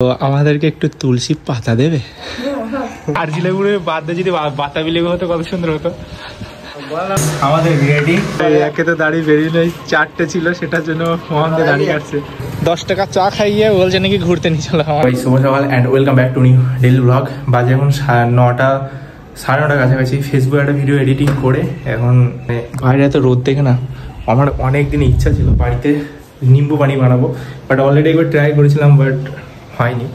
তো আমাদেরকে একটু তুলসী পাতা দেবে। আর জিলেগুলো বাদ দিয়ে যদি বাতাবি লেবু হতো কত সুন্দর হতো। আমাদের রেডি, একে তো দাঁড়িয়ে বেরিয়ে নেই, চারটে ছিল সেটার জন্য মোহাম্মদ দাঁড়িয়ে আসছে। 10 টাকা চা খাইয়ে বলছে নাকি ঘুরতে নিয়ে চলো। শুভ সকাল and welcome back to new daily blog. বাজে এখন 9টা, 9:30 কাছাকাছি। ফেসবুকে একটা ভিডিও এডিটিং করে এখন বাইরে এত রোদ দেখে না, আমার অনেক দিন ইচ্ছা ছিল বাড়িতে নিম্বু পানি বানাবো, বাট অলরেডি একবার ট্রাই করেছিলাম, বাট হয়নি।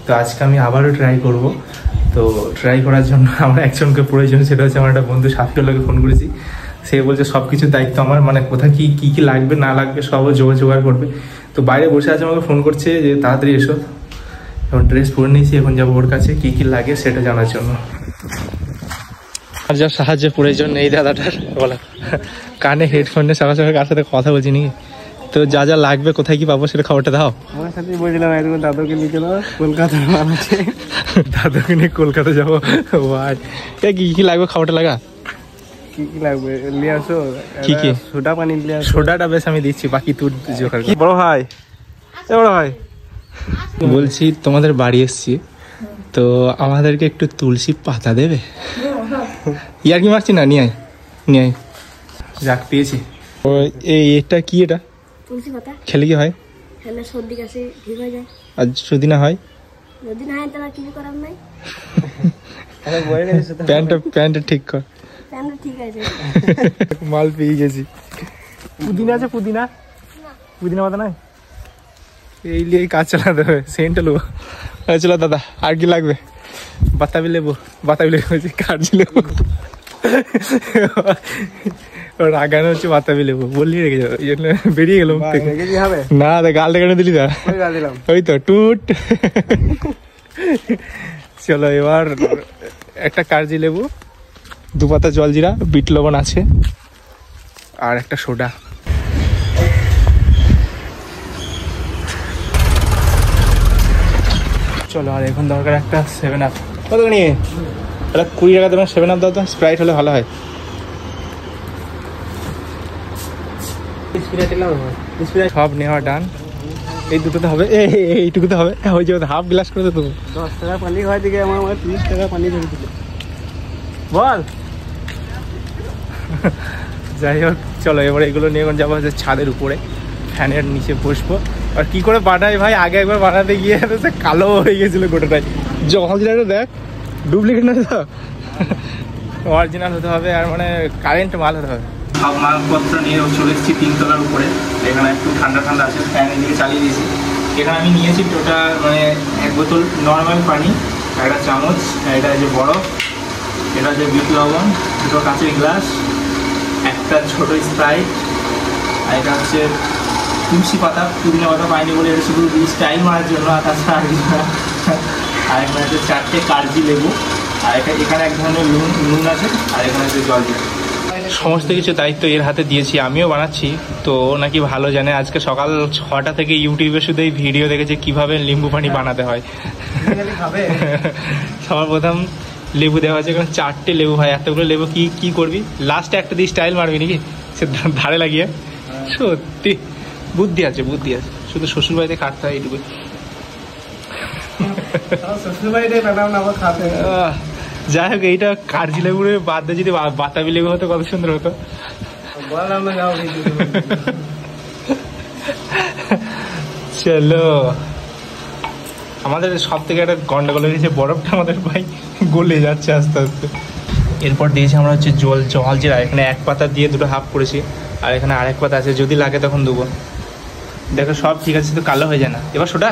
তো আজকে আমি আবারও ট্রাই করব। তো ট্রাই করার জন্য আমার একজনকে প্রয়োজন, সেটা হচ্ছে আমার একটা বন্ধু সাফিউল্লাহকে ফোন করেছি। সে বলছে সব কিছুর দায়িত্ব আমার, মানে কোথায় কী কী লাগবে না লাগবে সবও জোগাড় করবে। তো বাইরে বসে আছে, আমাকে ফোন করছে যে তাড়াতাড়ি এসো। এখন ড্রেস পরে নিয়েছি, এখন যাবো ওর কাছে কী কী লাগে সেটা জানার জন্য। আর যার সাহায্যের প্রয়োজন এই দাদাটার, বলো কানে হেডফোনের সঙ্গে সঙ্গে কার সাথে কথা বলছি নি। তো যা যা লাগবে কোথায় কি পাবো সেটা খবরটা দাও। আমার সাথে বলছিলাম একদম দাদুকে নিয়ে চলো কলকাতা আছে, দাদুকে নিয়ে কলকাতা যাবো। কি কি লাগবে খবরটা লাগা। কি কি লাগবে নিয়ে আসো। কি কি? সোডা পানি নিয়ে আসো। সোডাটা বেশ আমি দিচ্ছি, বাকি তুই জোগাড় কর। বড় ভাই, বড় ভাই বলছি তোমাদের বাড়ি এসছি, তো আমাদেরকে একটু তুলসী পাতা দেবে। ইয়ার কি মারছি না, নিয়ে আয় যাক পেয়েছি। এটা কি, এটা তুলসী পাতা খেলে কি হয়? খেলে সর্দি কাশি ঠিক হয়ে যায়। আর যদি না হয়? যদি না হয় তাহলে কিছু করার নাই। প্যান্টটা ঠিক কর। প্যান্টটা ঠিক আছে। মাল পেয়ে গেছি। পুদিনা আছে? পুদিনা পাতা নাই? এই নিয়ে কাজ চালাতে হবে। সেন্টটা নেবো। চলো দাদা, আর কি লাগবে? বাতাবি লেবু কাগজি লেবু। রাগানো হচ্ছে বাতাবি লেবু বললি রেখে যাবো, এই জন্য বেরিয়ে গেলাম। না গালটা কেন দিলি? ওই তো টুট। চলো এবার একটা কাগজি লেবু, 2 পাতা জলজিরা, বিট লবণ আছে, আর একটা সোডা। চলো, আর এখন দরকার একটা 7 আপ। কত নিয়ে? এটা 20 টাকা দেবেন। 7 আপ দাও তো, স্প্রাইট হলে ভালো হয়। সব নেওয়া ডান। এই দুটোতে হবে, এইটুকুতে হবে। ওই যে হাফ গ্লাস করে দেবো। 10 টাকা পানি হয় দিকে আমার 30 টাকা পানি ধরে দিল। বল। যাই হোক, চলো এবার এগুলো নিয়ে এখন যাবো হচ্ছে ছাদের উপরে, ফ্যানের নিচে বসবো। আর কি করে বানাই ভাই, আগে একবার বানাতে গিয়ে কালো হয়ে গেছিলো গোটাটাই। জলজিরাটা দেখ, ডুপ্লিকেট না তো, অরিজিনাল হতে হবে, আর মানে কারেন্ট মাল হতে হবে। সব মালপত্র নিয়ে চলে এসেছি 3 তলার উপরে। এখানে একটু ঠান্ডা আছে, ফ্যান এদিকে চালিয়ে দিয়েছি। এখানে আমি নিয়েছি টোটাল মানে 1 বোতল নর্মাল পানি, একটা চামচ, এটা যে বরফ, এটা হচ্ছে বিট লবণ, 2টো কাঁচের গ্লাস, একটা ছোট স্প্রাইট, আর এটা হচ্ছে তুলসী পাতা। পুদিনা পাতা পাইনি বলে এটা শুধু স্টাইল মারার জন্য, আর তাছাড়া আর এখানে হচ্ছে 4টে কাগজি লেবু, আর এখানে এক ধরনের নুন আছে, আর এখানে হচ্ছে জল দিয়ে সমস্ত কিছু দায়িত্ব এর হাতে দিয়েছি। আমিও বানাচ্ছি, তো নাকি ভালো জানে। আজকে সকাল 6টা থেকে ইউটিউবে শুধু এই ভিডিও দেখেছে কিভাবে লিম্বু পানি বানাতে হয়। সবার প্রথম লেবু দেওয়া হয়েছে, কারণ 4টে লেবু হয়। এতগুলো লেবু কি করবি? লাস্টে একটা দিয়ে স্টাইল মারবি নাকি সে ধারে লাগিয়ে? সত্যি বুদ্ধি আছে। শুধু শ্বশুর বাড়িতে খাটতে হয় এইটুকু। যাই হোক, এইটা কাগজি লেবুর বাদ দিয়ে যদি বাতাবি লেবু হতো কত সুন্দর হতো। চলো, আমাদের সব থেকে একটা গন্ডগোল হয়েছে, বরফটা আমাদের ভাই গলে যাচ্ছে আস্তে আস্তে। এরপর দিয়েছি আমরা হচ্ছে জলজিরা। এখানে 1 পাতা দিয়ে 2টো হাফ করেছি, আর এখানে আরেক পাতা আছে, যদি লাগে তখন দেবো। দেখো সব ঠিক আছে, তো কালো হয়ে যায় না। এবার সোডা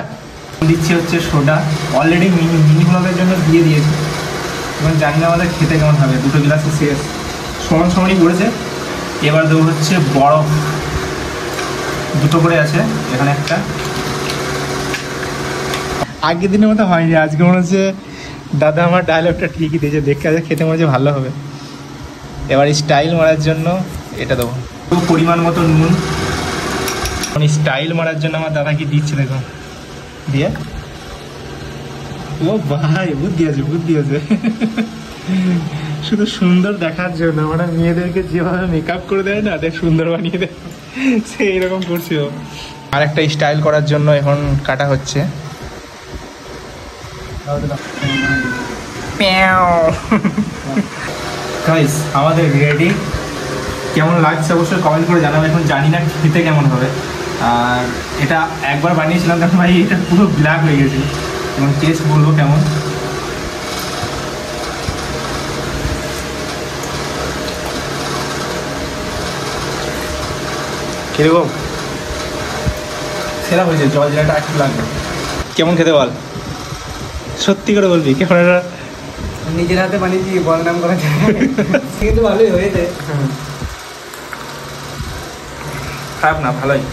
দিচ্ছি, হচ্ছে সোডা অলরেডি মিনি ব্লগের জন্য দিয়ে দিয়েছি। এবং জানি না আমাদের খেতে কেমন হবে। 2টো গ্লাসে শেষ, সমানই পড়েছে। এবার দেবো হচ্ছে বরফ, 2টো করে আছে, এখানে একটা। আগের দিনের মতো হয়নি, আজকে মনে হচ্ছে দাদা আমার ডায়লগটা ঠিকই দিয়েছে, দেখে আজকে খেতে মনে হচ্ছে ভালো হবে। এবার স্টাইল মারার জন্য এটা দেবো, পরিমাণ মতো নুন। স্টাইল মারার জন্য আমার দাদা কি দিচ্ছে দেখো, দিয়ে। ও ভাই বুদ্ধি আছে। শুধু সুন্দর দেখার জন্য, মানে মেয়েদেরকে যেভাবে মেকআপ করে দেয় না, দেখ সুন্দর বানিয়ে দেয়, সেই রকম করছি। আর একটা স্টাইল করার জন্য এখন কাটা হচ্ছে। গাইস আমাদের রেডি, কেমন লাগছে অবশ্যই কমেন্ট করে জানাবে। এখন জানি না খেতে কেমন হবে। আর এটা একবার বানিয়েছিলাম তখন ভাই এটা পুরো ব্ল্যাক হয়ে গেছে, এবং টেস্ট বলবো কেমন। কিরকম সেরা হয়েছে, জল জিরাটা একটু লাগবে। কেমন খেতে বল, সত্যি করে বলবি কেমন? এটা নিজের হাতে বানিয়েছি, বদনাম করা যায় কিন্তু ভালোই হয়েছে। খারাপ না, ভালোই।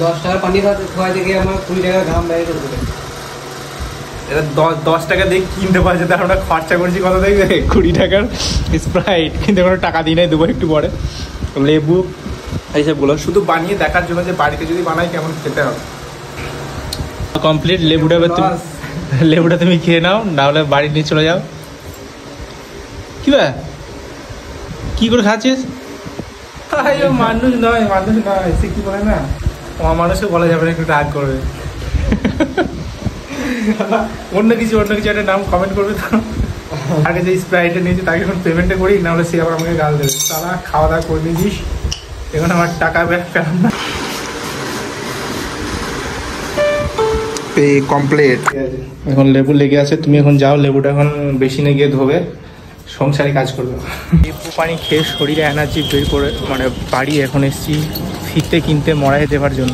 10 টাকার পানি খাওয়া থেকে আমার 20 টাকার ঘাম বাইরে করবে। এটা 10 টাকা দিয়ে কিনতে পারছে, তার আমরা খরচা করছি কত দেখবে 20 টাকার স্প্রাইট, কিন্তু কোনো টাকা দিই নাই, দেবো একটু পরে। লেবু এইসবগুলো শুধু বানিয়ে দেখার জন্য যে বাড়িতে যদি বানাই কেমন খেতে হবে। কমপ্লিট লেবুটা তুমি খেয়ে নাও, নাহলে বাড়ি নিয়ে চলে যাও। কি বা কি করে খাচ্ছিস? মানুষ নয় সে কি বলে না, মানুষকে বলা যাবে না, একটু রাগ করবে। অন্য কিছু একটা নাম কমেন্ট করবে তো। আগে যে স্প্রাইটে নিয়েছি তাকে এখন পেমেন্টে করি, নাহলে সে আবার আমাকে গাল দেবে, তারা খাওয়া দাওয়া করে নিয়েছিস, এখন আমার টাকা পেলাম না। কমপ্লিট। এখন লেবু লেগে আছে, তুমি এখন যাও লেবুটা এখন বেসিনে গিয়ে ধোবে, সংসারে কাজ করবে। লেবু পানি খেয়ে শরীরে এনার্জি বের করে মানে বাড়ি এখন এসেছি ফিতে কিনতে মড়াই দেওয়ার জন্য।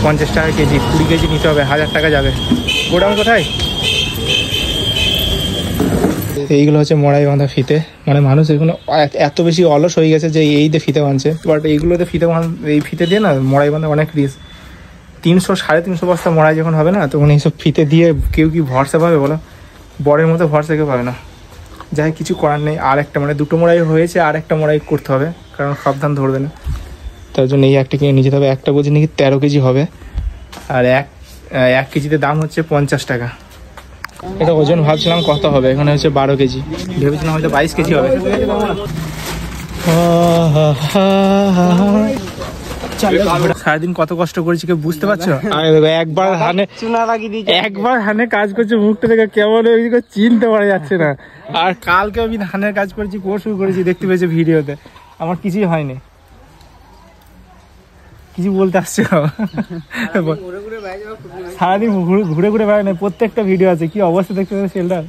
50 টাকা কেজি, 20 কেজি নিতে হবে, 1000 টাকা যাবে। গোডাউন কোথায়? এইগুলো হচ্ছে মড়াই বাঁধা ফিতে, মানে মানুষ এগুলো এত বেশি অলস হয়ে গেছে যে এইতে ফিতে বাঁধছে, বাট এইগুলোতে এই ফিতে দিয়ে না মড়াই বাঁধা অনেক রিস্ক। 300-350 বস্তা মড়াই যখন হবে না, তখন এইসব ফিতে দিয়ে কেউ কি ভরসা পাবে বলো? বরের মতো ভরসা কেউ পাবে না। যাই কিছু করার নেই, আর একটা মানে 2টো মড়াই হয়েছে, আর একটা মড়াই করতে হবে, কারণ সব ধান ধরবে না। তার জন্য এই একটা কিনে নিয়ে যেতে হবে। একটা বলছি নাকি 13 কেজি হবে, আর এক কেজিতে দাম হচ্ছে 50 টাকা। এটা ওজন ভাবছিলাম কত হবে, এখানে হচ্ছে 12 কেজি, ভেবেছিলাম হয়তো 22 কেজি হবে। সারাদিন কত কষ্ট করেছি কেউ বুঝতে পারছো? একবার হানে কাজ করছে, মুখটা দেখে কেমন চিনতে পারা যাচ্ছে না। আর কালকে আমি ধানের কাজ করেছি, পরশু করেছি, দেখতে পেয়েছি ভিডিওতে, আমার কিছুই হয়নি। কিছু বলতে আসছে সারাদিন ঘুরে ঘুরে বেড়ায় না, প্রত্যেকটা ভিডিও আছে, কি অবস্থা দেখতে পাচ্ছি সেলটার।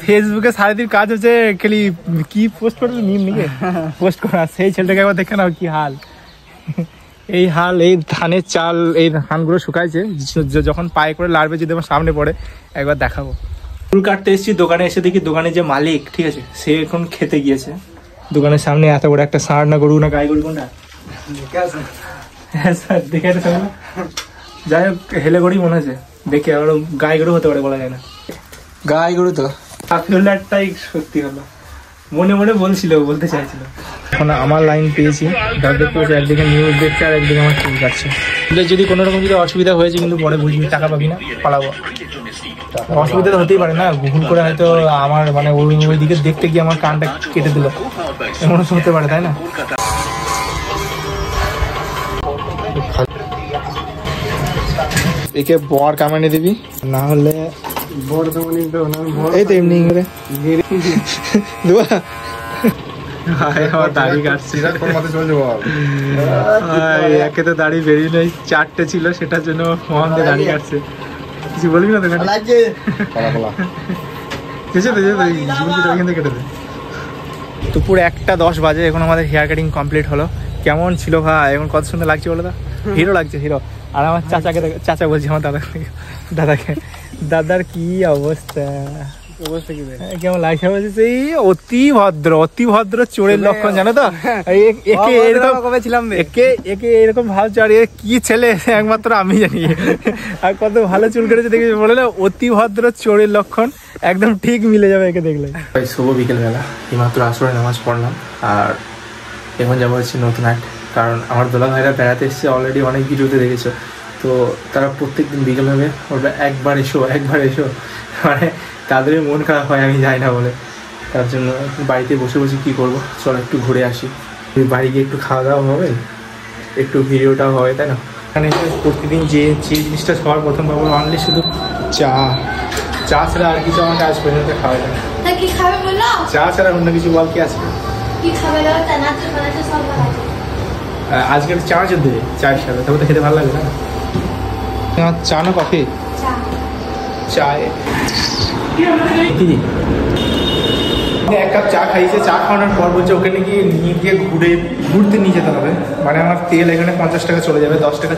ফেসবুকে সারাদিন কাজ হচ্ছে খালি কি পোস্ট করে নিম নাকি পোস্ট করা, সেই ছেলেটাকে একবার দেখে নাও কি হাল। এই হাল, এই ধানের চাল, এই ধানগুলো শুকাইছে, যখন পায়ে করে লাড়বে যদি আমার সামনে পড়ে একবার দেখাবো। চুল কাটতে এসেছি, দোকানে এসে দেখি দোকানে যে মালিক, ঠিক আছে, সে এখন খেতে গিয়েছে। দোকানের সামনে এত বড় একটা ষাঁড় না গরু না গাই গরু কোনটা দেখে যাই হোক, হেলে গরুই মনে হচ্ছে দেখে, আবার গাই গরু হতে পারে বলা যায় না। গাই গরু তো একটাই সত্যি হলো, মনে মনে বলতে চাইছিল। এখন আমার লাইন পেয়েছি, একদিকে নিউজ দেখছে আর একদিকে আমার চুল কাটছে। যদি কোনো রকম যদি অসুবিধা হয়েছে কিন্তু পরে বুঝবি, টাকা পাবি না, পালাবো। অসুবিধা তো হতেই পারে না, ভুল করে হয়তো আমার মানে ওই দিকে দেখতে গিয়ে আমার কানটা কেটে দিল, এমন হতে পারে, তাই না? একে বর কামানে দিবি, না হলে বড় তো মানে এই তো এমনি করে দাড়ি কাটছে, একে তো দাড়ি বেরিয়ে নেই, 4টে ছিল, সেটার জন্য মোহন দিয়ে দাড়ি কাটছে। কিছু বলবি না তোকে? কেটে দে। দুপুর 1:10 বাজে, এখন আমাদের হেয়ার কাটিং কমপ্লিট হলো। কেমন ছিল ভাই, এখন কত সুন্দর লাগছে বলো তো? হিরো লাগছে, হিরো। আর আমার চাচা বলছি আমার দাদাকে দাদার কি অবস্থা কেমন লাগছে বলছে, সেই অতি ভদ্র চোরের লক্ষণ, জানো তো? একে এরকম ভাবছে, আর কি ছেলে একমাত্র আমি জানি। আর কত ভালো চুল কেটেছে দেখে বলে না, অতি ভদ্র চোরের লক্ষণ, একদম ঠিক মিলে যাবে একে দেখলে। শুভ বিকেলবেলা, এইমাত্র আসরে নামাজ পড়লাম, আর এখন যাবো হচ্ছে নতুন হাট, কারণ আমার দোলা ভাইরা বেড়াতে এসছে, অলরেডি অনেক ভিডিওতে দেখেছো, তো তারা প্রত্যেকদিন বিকেল হবে বলবে একবার এসো, মানে তাদের মন খারাপ হয় আমি যাই না বলে। তার জন্য বাড়িতে বসে কী করবো, চলো একটু ঘুরে আসি। বাড়ি গিয়ে একটু খাওয়া দাওয়া হবে, একটু ভিডিওটাও হবে, তাই না? এখানে এসে প্রতিদিন যে জিনিসটা সবার প্রথম পাবো অনলি শুধু চা ছাড়া আর কিছু আমাকে আজ পর্যন্ত খাওয়া যায় না। কি খাবে বলো? চা ছাড়া অন্য কিছু বল কি আছে? কি খাবে বলো? তা নাচে বানাতে সব ভালো আছে। আজকে একটা চা দেবে চায়ের সাথে, তবে তো খেতে ভালো লাগবে না। তোমার চা না কফি? চা। চায় কি এক কাপ চা খাইছে, চা খাওয়ানোর পর বলছে ওকে নাকি নিয়ে গিয়ে ঘুরতে নিয়ে যেতে হবে। মানে আমার তেল এখানে 50 টাকা চলে যাবে, 10 টাকা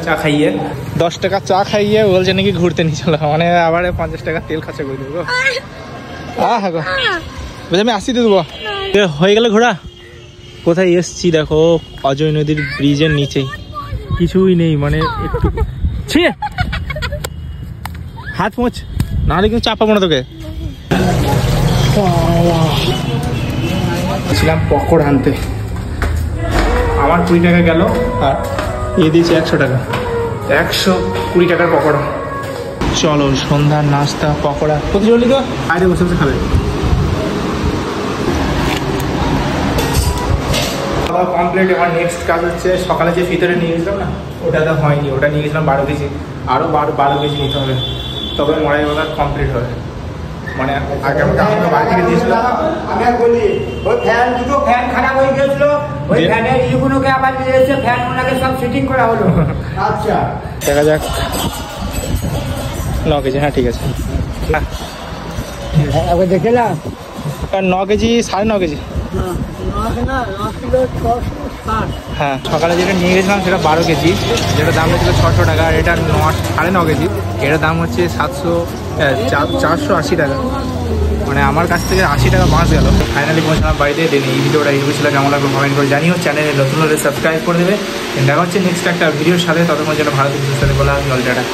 চা খাইয়ে বলছে নাকি ঘুরতে নিয়ে চলো, মানে আবার 50 টাকা তেল খরচা করে দেবো। হ্যাঁ গো বলছি আমি আসি দেবো। হয়ে গেল ঘোরা। কোথায় এসছি দেখো, অজয় নদীর ব্রিজের নিচেই, কিছুই নেই, মানে একটু হাত মোচ নাহলে কিন্তু চাপ পাবো না তোকে। ছিলাম পকোড়া আনতে, আমার 20 টাকা গেল আর এ দিয়েছে 100 টাকা, 120 টাকার পকোড়া। চলো সন্ধ্যার নাস্তা পকোড়া কোথায় চলি তো, বাইরে বসে বসে খাবে। কমপ্লিট। আমার নেক্সট কাজ হচ্ছে সকালে যে ভিতরে নিয়ে গেছিলাম না, ওটা তো হয়নি, ওটা নিয়ে গেছিলাম 12 কেজি, আরও 12 কেজি নিতে হবে, তবে মরাই বাজার কমপ্লিট হবে। মানে আগে আমাকে বাড়ি থেকে দিয়েছিলাম, আমি বলি ওই দুটো ফ্যান খারাপ হয়ে গেছিল, ওই ফ্যানের ইগুলোকে আবার নিয়ে এসে ফ্যান ওনাকে সব ফিটিং করা হলো। আচ্ছা দেখা যাক। 9 কেজি, হ্যাঁ ঠিক আছে। ওকে দেখলাম 9 কেজি 9.5 কেজি। হ্যাঁ সকালে যেটা নিয়ে গেছিলাম সেটা 12 কেজি, যেটা দাম হচ্ছিল 600 টাকা, আর এটা 9.5 কেজি, এটার দাম হচ্ছে 480 টাকা। মানে আমার কাছ থেকে 80 টাকা বাঁচ গেল। ফাইনালি পৌঁছলাম বাড়িতে। দেন এই ভিডিওটা ইউটিউবে ছিল, কেমন লাগবে কমেন্ট করে জানিও। চ্যানেলে নতুন হলে সাবস্ক্রাইব করে দেবে। দেখা হচ্ছে নেক্সট একটা ভিডিওর সাথে, ততক্ষণ যেন ভালো থেকে সুস্থ বলে আমি অলরেডি